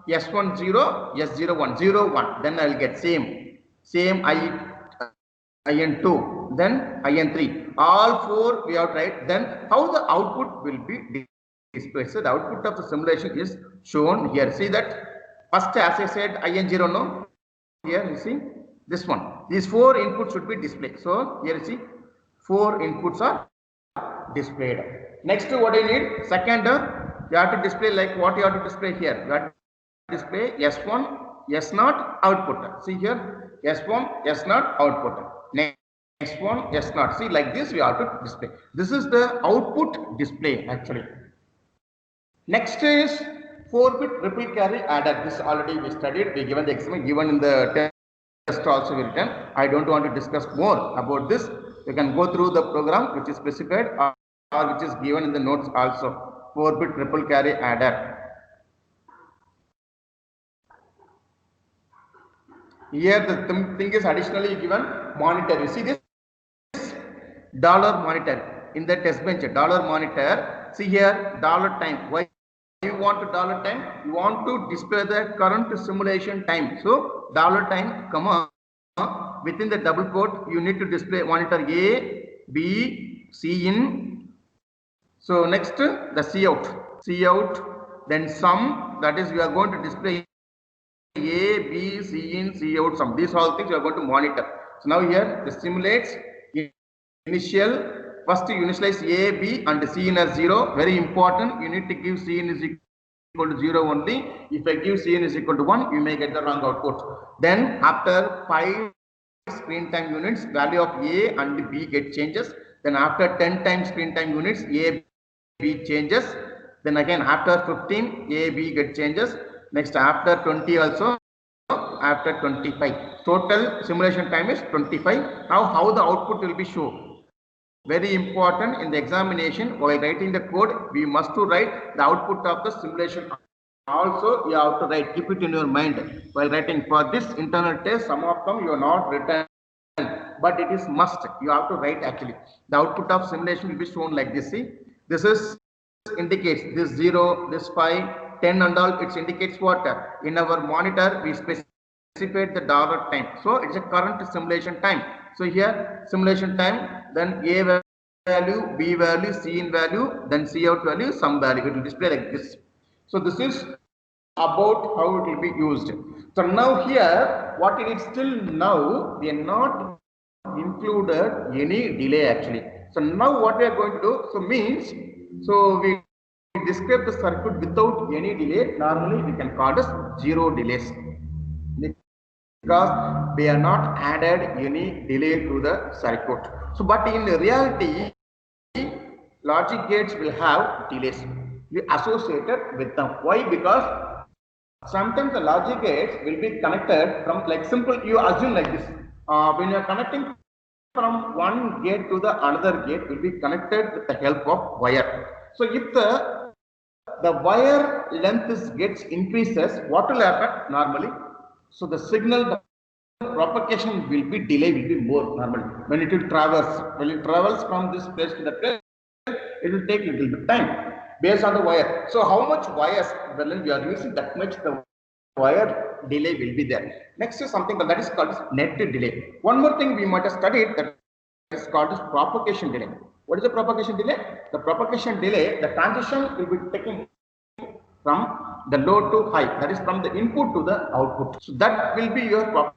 [SPEAKER 1] S1 0, S0 1, 0 1, then I will get same IN2, then IN3. All 4 we have tried. Then how the output will be displayed? So the output of the simulation is shown here. See that first, as I said, IN0 no. Here you see this one. These 4 inputs should be displayed. So here you see 4 inputs are displayed. Next, what I need? Second, you have to display like what you have to display here. You have to display S1, S0 output. See here, S1, S0 output. Next one, S0. See, like this we have to display. This is the output display actually. Next is 4-bit ripple carry adder. This already we studied. We given the example, given in the test also we written. I don't want to discuss more about this. You can go through the program which is specified or which is given in the notes also. 4-bit ripple carry adder. Here the thing is additionally given monitor. You see this $monitor in the test bench. $monitor. See here $time. Why you want to $time? You want to display the current simulation time. So $time, comma, within the double quote you need to display monitor A, B, C in So next, the C out, then sum, that is we are going to display A, B, C in, C out, sum. These all things we are going to monitor. So now here, the simulates initial, first you initialize A, B and C in as 0. Very important, you need to give C in is equal to 0 only. If I give C in is equal to 1, you may get the wrong output. Then after 5 screen time units, value of A and B get changes. Then after 10 times screen time units, A, B changes. Then again after 15, A, B get changes. Next after 20 also, after 25. Total simulation time is 25. Now how the output will be shown? Very important in the examination, while writing the code, we must to write the output of the simulation. Also, you have to write, keep it in your mind while writing. For this internal test, some of them you are not written, but it is must. You have to write actually. The output of simulation will be shown like this. See, this is indicates this 0, this 5, 10 and all. It indicates what? In our monitor, we specified the dollar time. So it's a current simulation time. So here simulation time, then A value, B value, C in value, then C out value, some value. It will display like this. So this is about how it will be used. So now here, what it is still now, we are not included any delay actually. So now what we are going to do, so means, so we describe the circuit without any delay. Normally we can call this zero delays, because we are not added any delay to the circuit. So but in reality, logic gates will have delays we associated with them. Why? Because sometimes the logic gates will be connected from, like simple, you assume like this, when you are connecting from one gate to the another gate will be connected with the help of wire. So if the wire length gets increases, what will happen normally? So the signal, the propagation will be delay will be more normally. When it will traverse, when it travels from this place to that place, it will take little bit time based on the wire. So how much wires when we are using, that much the wire delay will be there. Next is something that is called net delay. One more thing we might have studied, that is called as propagation delay. What is the propagation delay? The propagation delay, the transition will be taking from the low to high, that is from the input to the output. So that will be your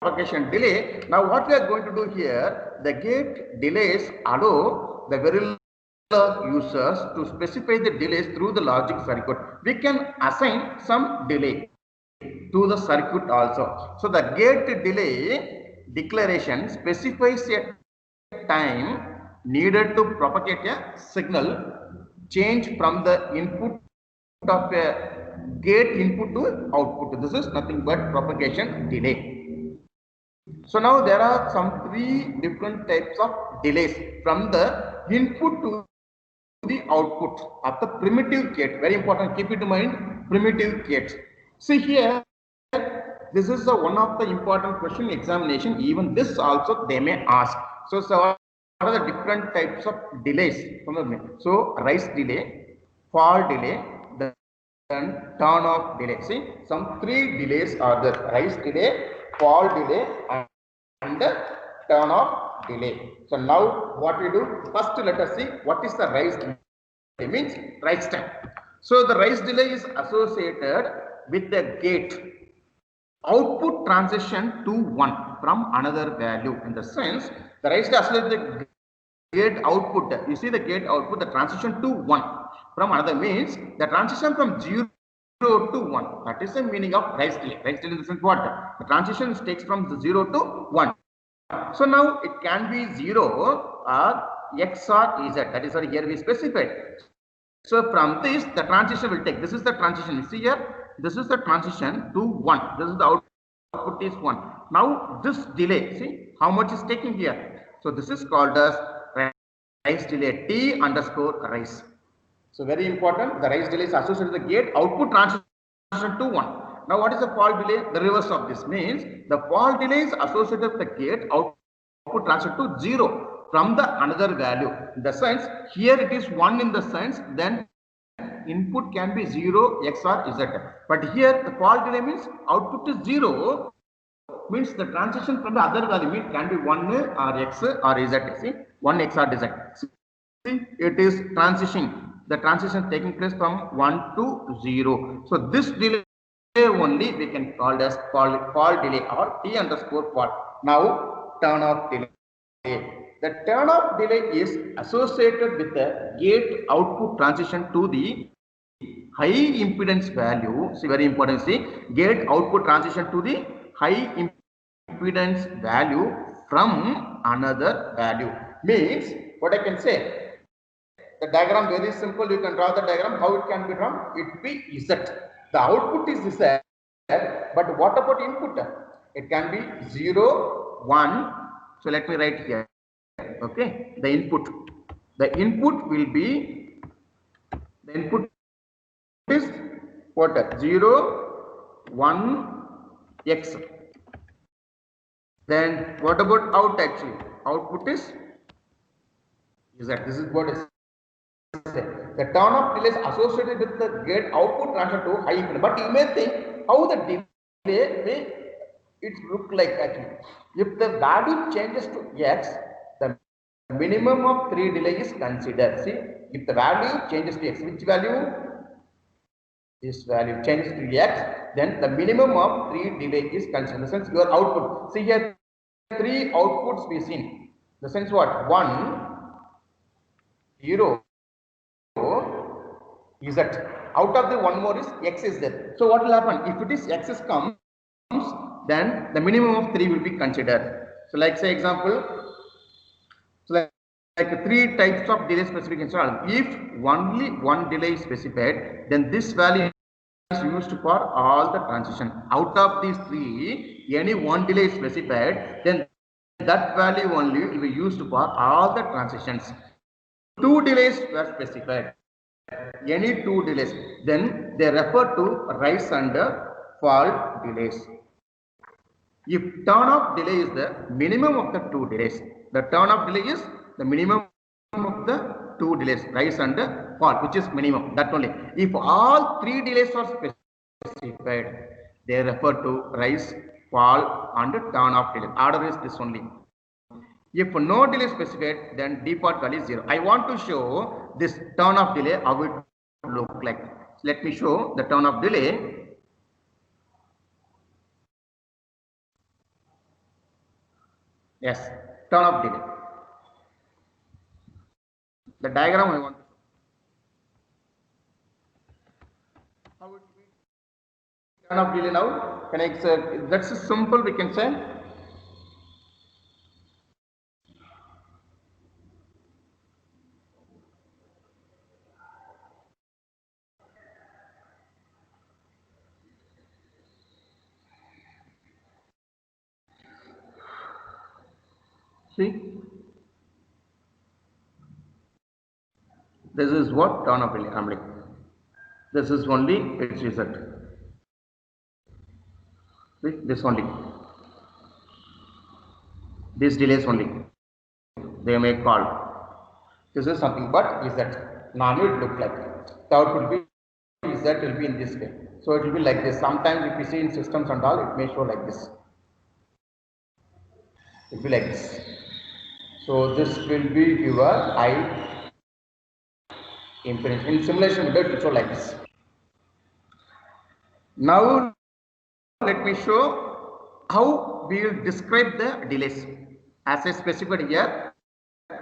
[SPEAKER 1] propagation delay. Now what we are going to do here, the gate delays allow the Verilog users to specify the delays through the logic circuit. We can assign some delay to the circuit also. So the gate delay declaration specifies a time needed to propagate a signal change from the input of a gate input to output. This is nothing but propagation delay. So now there are some 3 different types of delays from the input to the output of the primitive gate. Very important, keep it in mind, primitive gates. See here, this is one of the important question examination. Even this also they may ask. So what are the different types of delays? So rise delay, fall delay, then turn off delay. See, some 3 delays are there: rise delay, fall delay, and turn off delay. So now what we do, first let us see what is the rise delay. It means rise time. So the rise delay is associated with the gate output transition to 1 from another value. In the sense, the rise delay associated with the gate output. You see the gate output, the transition to 1 from another means the transition from 0 to 1. That is the meaning of rise delay. Rise delay in the sense what? The transition takes from the 0 to 1. So now it can be 0 or X or Z. That is what here we specified. So from this, the transition will take. This is the transition. You see here, this is the transition to 1. This is the output is 1. Now this delay, see how much is taking here. So this is called as rise delay, T underscore rise. So very important, the rise delay is associated with the gate output transition to 1. Now what is the fall delay? The reverse of this means the fall delay is associated with the gate output transition to 0 from the another value. In the sense, here it is 1 in the sense, then input can be 0, X or Z. But here the fall delay means output is 0, means the transition from the other value means can be 1 or X or Z. See, 1 X or Z. it is transition. The transition taking place from 1 to 0. So this delay only we can call as fall delay or T underscore fall. Now turn off delay. The turn off delay is associated with the gate output transition to the high impedance value. See, very important. See, gate output transition to the high impedance value from another value. Means what I can say. The diagram very simple. You can draw the diagram. How it can be drawn? It be Z. The output is Z, but what about input? It can be 0, 1. So let me write here. Okay, the input. The input will be, the input is what? 0, 1, X. Then what about out actually? Output is Z. This is what is. The turn off delay is associated with the gate output transition to high impedance. But you may think how the delay may it look like actually. If the value changes to X, the minimum of 3 delay is considered. See, if the value changes to X, which value? This value changes to X, then the minimum of 3 delay is considered. In the sense your output. See here, 3 outputs we seen. The sense what? 1, 0. Is that out of the one more is X is there. So what will happen if it is X is comes, then the minimum of 3 will be considered. So like say example, so like 3 types of delay specification. If only one delay is specified, then this value is used for all the transition. Out of these 3, any one delay is specified, then that value only will be used for all the transitions. 2 delays were specified. Any 2 delays, then they refer to rise and fall delays. If turn off delay is the minimum of the 2 delays, the turn off delay is the minimum of the 2 delays, rise and fall, which is minimum. That only. If all 3 delays are specified, they refer to rise, fall, and turn off delay. Order is this only. If no delay specified, then default value is 0. I want to show this turn off delay, how it look like. Let me show the turn off delay. Yes, turn off delay. The diagram I want to show. How it will be turn off delay now? Can I say that's simple? We can say. See, this is what turn off delay. I'm like, this is only its result. See, this only. These delays only. They may call. This is something, but is that normally it look like the output will be is that will be in this way. So it will be like this. Sometimes if you see in systems and all, it may show like this. It will be like this. So this will be your high impedance. In simulation method, it will show like this. Now let me show how we will describe the delays. As I specified here,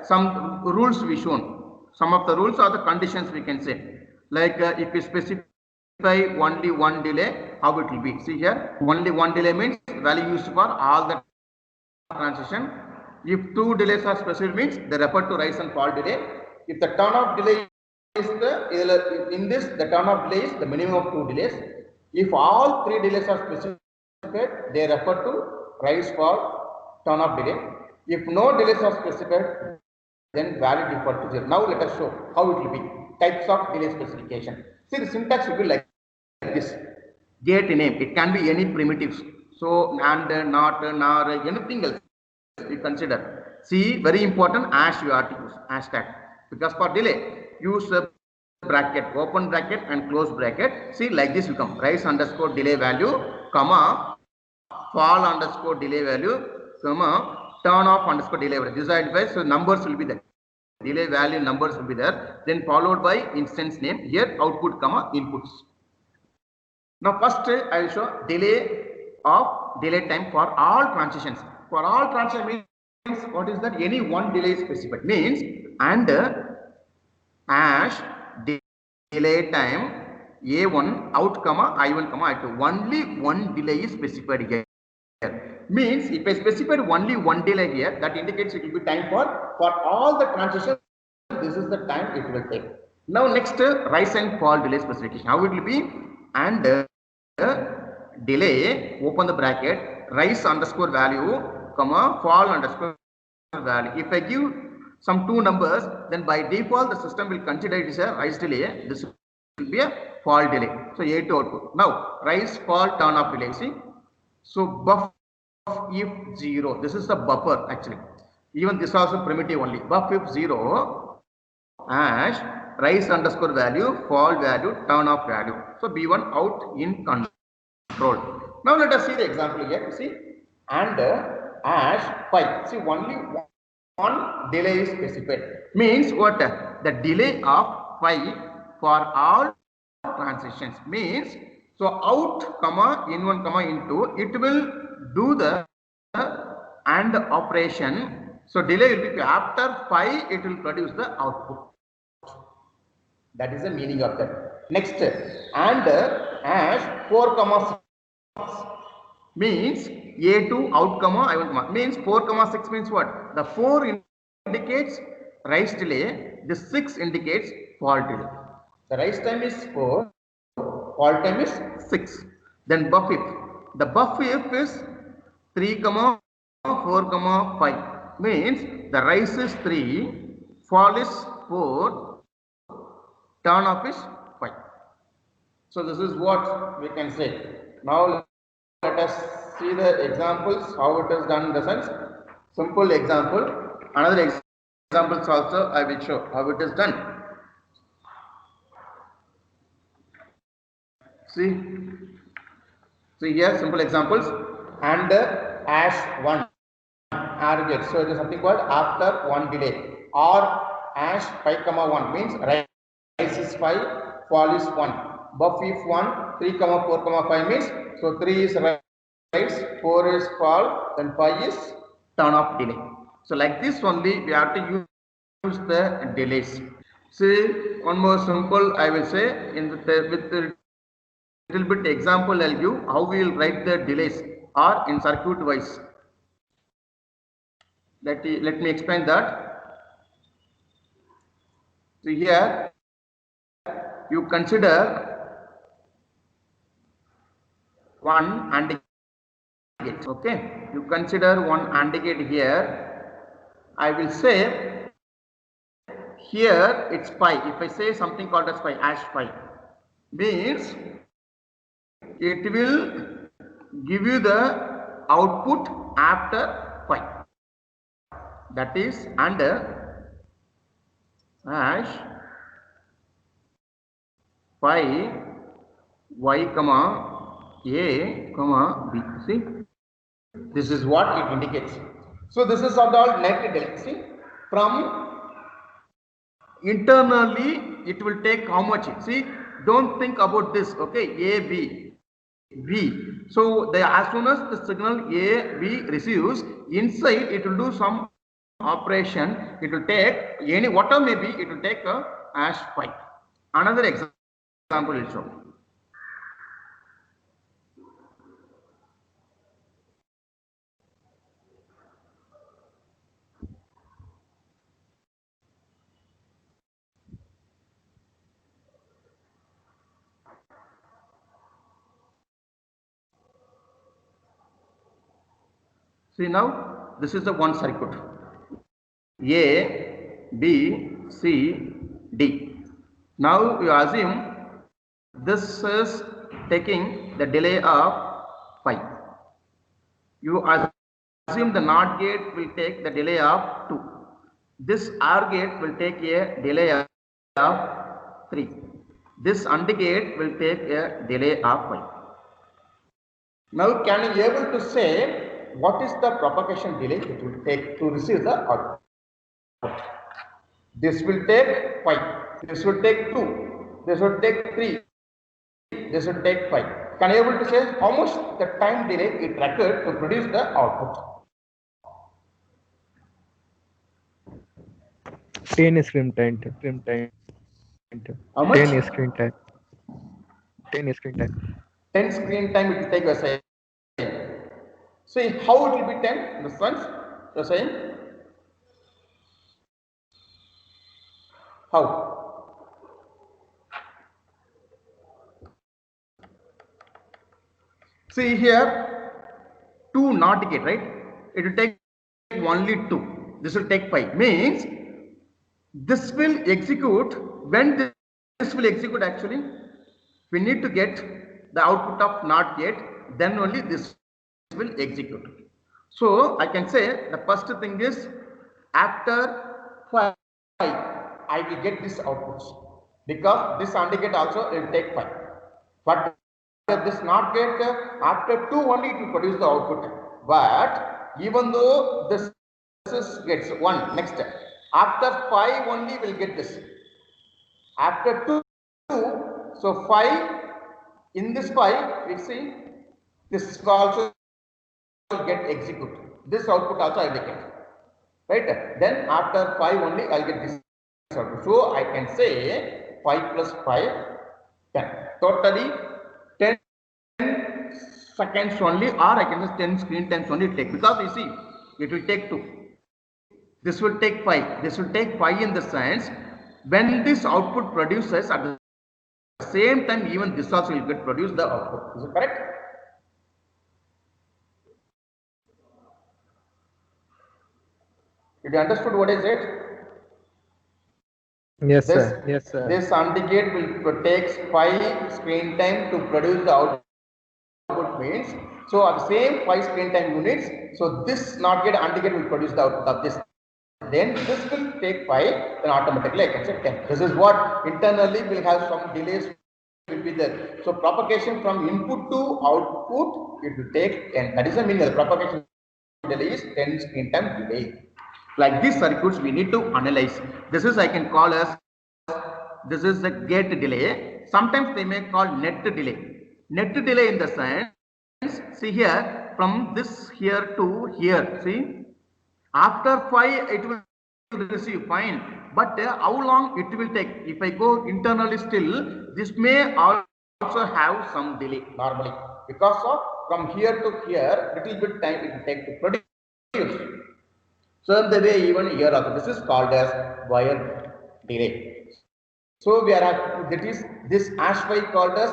[SPEAKER 1] some rules we shown. Some of the rules are the conditions we can say. Like if we specify only one delay, how it will be. See here, only one delay means value used for all the transition. If 2 delays are specified means they refer to rise and fall delay. If the turn off delay is the, in this, the turn off delay is the minimum of 2 delays. If all 3 delays are specified, they refer to rise, fall, turn off delay. If no delays are specified, then value default to 0. Now let us show how it will be. Types of delay specification. See, the syntax will be like this. Gate name. It can be any primitives. So and, not, nor, anything else we consider. See, very important, as you are to use hashtag. Because for delay, use a bracket, open bracket and close bracket. See, like this will come. Rise underscore delay value, comma, fall underscore delay value, comma, turn off underscore delay value. This identifies, so numbers will be there. delay value numbers will be there, then followed by instance name, here output comma inputs. Now first I will show delay time for all transitions. For all transitions means what is that? Any one delay is specified, means and hash delay time A1 out comma I1 comma I2. Only one delay is specified here. Means if I specify only one delay here, that indicates it will be time for all the transitions. This is the time it will take. Now next rise and fall delay specification. How it will be? And delay, open the bracket, rise underscore value comma fall underscore value. If I give some two numbers, then by default the system will consider it as a rise delay. This will be a fall delay. So A2 output. Now rise fall turn off delay. See. So buff if 0, this is the buffer actually. Even this also primitive only. Buff if 0, hash rise underscore value, fall value, turn off value. So B1 out in control. Now let us see the example here. See, and hash 5. See, only one delay is specified. Means what? The delay of 5 for all transitions. Means so out comma in1 comma in2, it will do the AND operation. So delay will be after 5, it will produce the output. That is the meaning of that. Next, and hash 4 comma 6 means A2 out comma I1 comma, means 4 comma 6 means what? The 4 indicates rise delay, the 6 indicates fall delay. The rise time is 4, fall time is 6. Then buff if. The buff if is 3 comma 4 comma 5, means the rise is 3, fall is 4, turn off is 5. So this is what we can say. Now let us see the examples, how it is done in the sense. Simple example. Another examples also I will show how it is done. See here simple examples. And hash 1 arrogate. So it is something called after 1 delay. Or hash 5 comma 1 means rise is 5, fall is 1. Buff if 1, 3 comma 4 comma 5 means so 3 is rise, 4 is fall, then 5 is turn off delay. So like this only we have to use the delays. See one more simple I will say in with the little bit example I'll give how we will write the delays or in circuit wise. Let me explain that. So here you consider one AND gate. Okay, you consider one AND gate here. I will say here it's pi. If I say something called as pi, hash pi, means it will give you the output after pi. That is under hash pi y comma a comma b. See, this is what it indicates. So this is all net delay. See, from internally it will take how much? See, don't think about this. Okay, a b b. So as soon as the signal a b receives, inside it will do some operation. It will take any whatever may be, it will take a hash pi. Another example will show. See now, this is the one circuit. A, B, C, D. Now you assume this is taking the delay of pi. You assume the NOT gate will take the delay of 2. This OR gate will take a delay of 3. This AND gate will take a delay of 5. Now can you be able to say what is the propagation delay it will take to receive the output? This will take 5. This will take 2. This will take 3. This will take 5. Can you able to say how much the time delay it required to produce the output?
[SPEAKER 2] 10 screen time.
[SPEAKER 1] How much?
[SPEAKER 2] 10 screen time. 10 screen time.
[SPEAKER 1] 10 screen time it will take, you are saying. See how it will be 10 in the sense you are saying? How? See here, 2 not gate, right? It will take only 2. This will take 5. Means this will execute. When this will execute, actually, we need to get the output of NOT gate. Then only this will execute. So I can say the first thing is after 5, I will get this outputs because this AND gate also will take 5. But this NOT gate after 2 only it will produce the output. But even though this is gets 1 next step, after 5 only will get this. After 2, so 5 in this 5 we see this also will get executed. This output also I will get. Right? Then after 5 only I will get this output. So I can say 5 plus 5, 10. Totally 10 seconds only, or I can just 10 screen times only take, because you see it will take 2. This will take 5. This will take 5 in the sense when this output produces at the same time even this also will get produce the output. Is it correct? Did you understood what I said?
[SPEAKER 2] Yes, sir. Yes, sir.
[SPEAKER 1] This AND gate will takes 5 screen time to produce the output means, so at the same 5 screen time units, so this NOT gate AND gate will produce the output of this. Then this will take 5, then automatically I can say 10. This is what internally will have some delays will be there. So propagation from input to output, it will take 10. That is the meaning of the propagation delay is 10 screen time delay. Like these circuits we need to analyze. This is I can call as, this is the gate delay. Sometimes they may call net delay. Net delay in the sense, see here, from this here to here, see, after 5 it will receive fine, but how long it will take? If I go internally still, this may also have some delay normally, because of from here to here little bit time it will take to produce. So the way even here also, this is called as wire delay. So we are that is this ASHY called as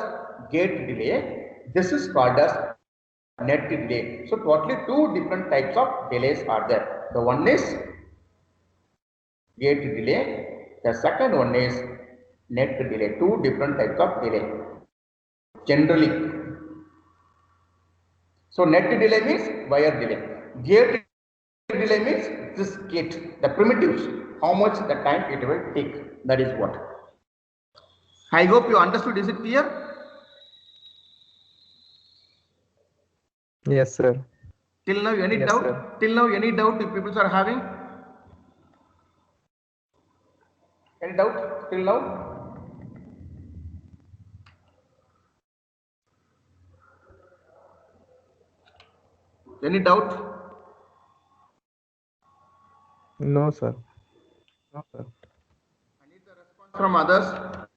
[SPEAKER 1] gate delay. This is called as net delay. So totally 2 different types of delays are there. The one is gate delay. The second one is net delay. 2 different types of delay. Generally. So net delay means wire delay. Gate delay means this gate, the primitives, how much the time it will take. That is what. I hope you understood. Is it clear?
[SPEAKER 2] Yes, sir.
[SPEAKER 1] Till now, any
[SPEAKER 2] Yes,
[SPEAKER 1] doubt?
[SPEAKER 2] sir.
[SPEAKER 1] Till now, any doubt if people are having? Any doubt till now? Any doubt?
[SPEAKER 2] No, sir. No, sir.
[SPEAKER 1] I need the response from others.